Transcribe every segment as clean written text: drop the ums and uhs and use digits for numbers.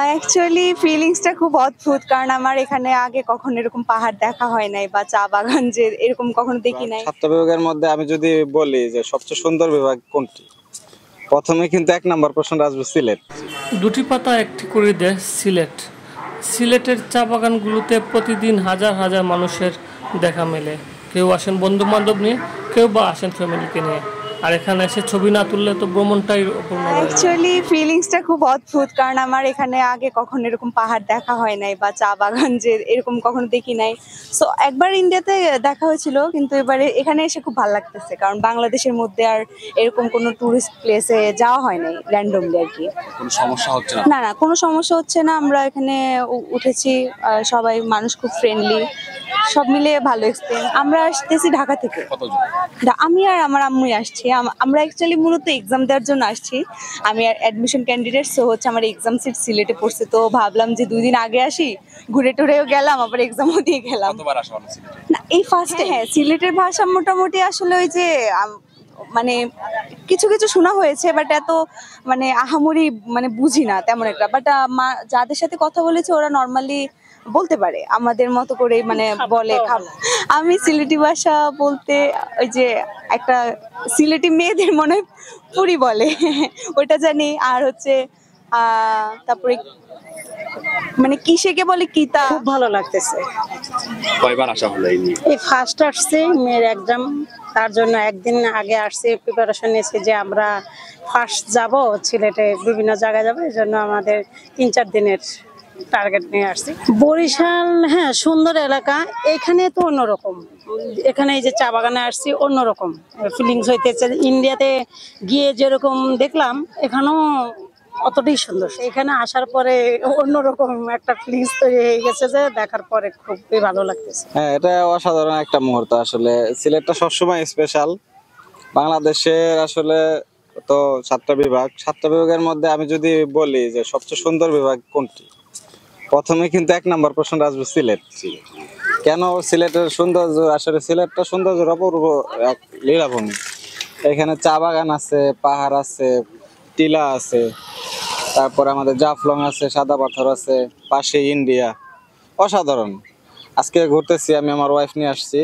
Actually ফিলিংসটা খুব অদ্ভুত, কারণ আমার এখানে আগে কখনো এরকম পাহাড় দেখা হয় নাই বা চা বাগান যে এরকম কখনো দেখি নাই। সাতটা বিভাগের মধ্যে আমি যদি বলি যে সবচেয়ে সুন্দর বিভাগ কোনটি, প্রথমে কিন্তু 1 নম্বর প্রশ্ন আসবে সিলেট। দুটি পাতা একটি করে দেয় সিলেট। সিলেটের চা বাগানগুলোতে প্রতিদিন হাজার হাজার মানুষের দেখা মেলে। কেউ আসেন বন্ধু বান্ধব নিয়ে, কেউ বা আসেন ফ্যামিলিকে নিয়ে। আর এখানে এসে ছবি না তুললে তো ভ্রমণটাই অপূর্ণ রয়ে যায়। অ্যাকচুয়ালি ফিলিংসটা খুব অদ্ভুত, কারণ আমার এখানে আগে কখনো এরকম পাহাড় দেখা হয় নাই বা চা বাগান যে এরকম কখনো দেখি নাই। সো একবার ইন্ডিয়াতে দেখা হয়েছিল, কিন্তু এবারে এখানে এসে খুব ভালো লাগতেছে, কারণ বাংলাদেশের মধ্যে আর এরকম কোনো টুরিস্ট প্লেসে যাওয়া হয় নাই র্যান্ডমলি আর কি। কোনো সমস্যা হচ্ছে না? না, কোনো সমস্যা হচ্ছে না। আমরা এখানে উঠেছি, সবাই মানুষ খুব ফ্রেন্ডলি, সব মিলিয়ে ভালো এক্সপিরিয়েন্স। আমরা আসতেছি ঢাকা থেকে। কতজন? আমি আর আমার আম্মুই আসছি। আমরা অ্যাকচুয়ালি মূলত এক্সাম দেওয়ার জন্য আসছি। আমি অ্যাডমিশন ক্যান্ডিডেট, সো হচ্ছে আমার এক্সাম সিট সিলেটে পড়ছে, তো ভাবলাম যে 2 দিন আগে আসি, ঘুরে টুরেও গেলাম, আবার এক্সামও দিয়ে গেলাম। কতবার আসা হলো সিলেটে? না, এই ফার্স্টে। হ্যাঁ, সিলেটের ভাষা মোটামুটি আসলে ওই যে মানে কিছু কিছু শোনা হয়েছে, বাট এত মানে আহামরি মানে বুঝি না তেমন একটা। বাট যাদের সাথে কথা বলেছে ওরা নর্মালি বলতে পারে আমাদের মতো করে, মানে বলে। আমি সিলেটি ভাষা বলতে ওই যে একটা সিলেটি মেয়েদের মনে হয় পুরি বলে, ওটা জানি। আর হচ্ছে তারপরে মানে কিসেকে বলে কিতা। খুব ভালো লাগতেছে। কয়বার আসা হলো এই নিয়ে? এই ফার্স্ট আসছে মেয়ের এক্সাম, তার জন্য একদিন আগে আসছে, প্রিপারেশন নিয়েছে যে আমরা ফার্স্ট যাব সিলেটে, বিভিন্ন জায়গায় যাবো। এই জন্য আমাদের 3-4 দিনের টার্গেট নিয়ে আসছি। বরিশাল, হ্যাঁ, সুন্দর এলাকা। এখানে তো অন্যরকম, এখানে এই যে চা বাগানে আসছি অন্যরকম ফিলিংস হইতেছে। ইন্ডিয়াতে গিয়ে যেরকম দেখলাম এখানেও অতটাই সুন্দর। এখানে আসার পরে অন্যরকম একটা ফিলিংস তৈরি হয়ে গেছে, যে দেখার পরে খুবই ভালো লাগতেছে। হ্যাঁ, এটা অসাধারণ একটা মুহূর্ত। আসলে সিলেটটা সবসময় স্পেশাল। বাংলাদেশের আসলে তো 7টা বিভাগ, 7টা বিভাগের মধ্যে আমি যদি বলি যে সবচেয়ে সুন্দর বিভাগ কোনটি, প্রথমে কিন্তু 1 নম্বর প্রশ্ন আসবে সিলেট। কেন সিলেটের সৌন্দর্য? আসলে সিলেটটা সৌন্দর্যের অপূর্ব এক লীলাভূমি। এখানে চা বাগান আছে, পাহাড় আছে, টিলা আছে, তারপর আমাদের জাফলং আছে, সাদা পাথর আছে, পাশে ইন্ডিয়া। অসাধারণ। আজকে ঘুরতেছি, আমি আমার ওয়াইফ নিয়ে আসছি।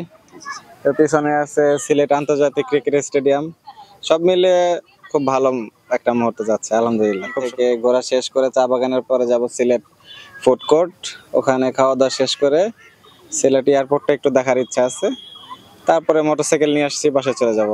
এর পিছনে আছে সিলেট আন্তর্জাতিক ক্রিকেট স্টেডিয়াম। সব মিলে খুব ভালো একটা মুহূর্ত যাচ্ছে আলহামদুলিল্লাহ। থেকে ঘোরা শেষ করে চা বাগানের পরে যাব সিলেট ফুড কোর্ট, ওখানে খাওয়া দাওয়া শেষ করে সিলেট এয়ারপোর্টটা একটু দেখার ইচ্ছা আছে। তারপরে মোটরসাইকেল নিয়ে আসছি, বাসায় চলে যাব।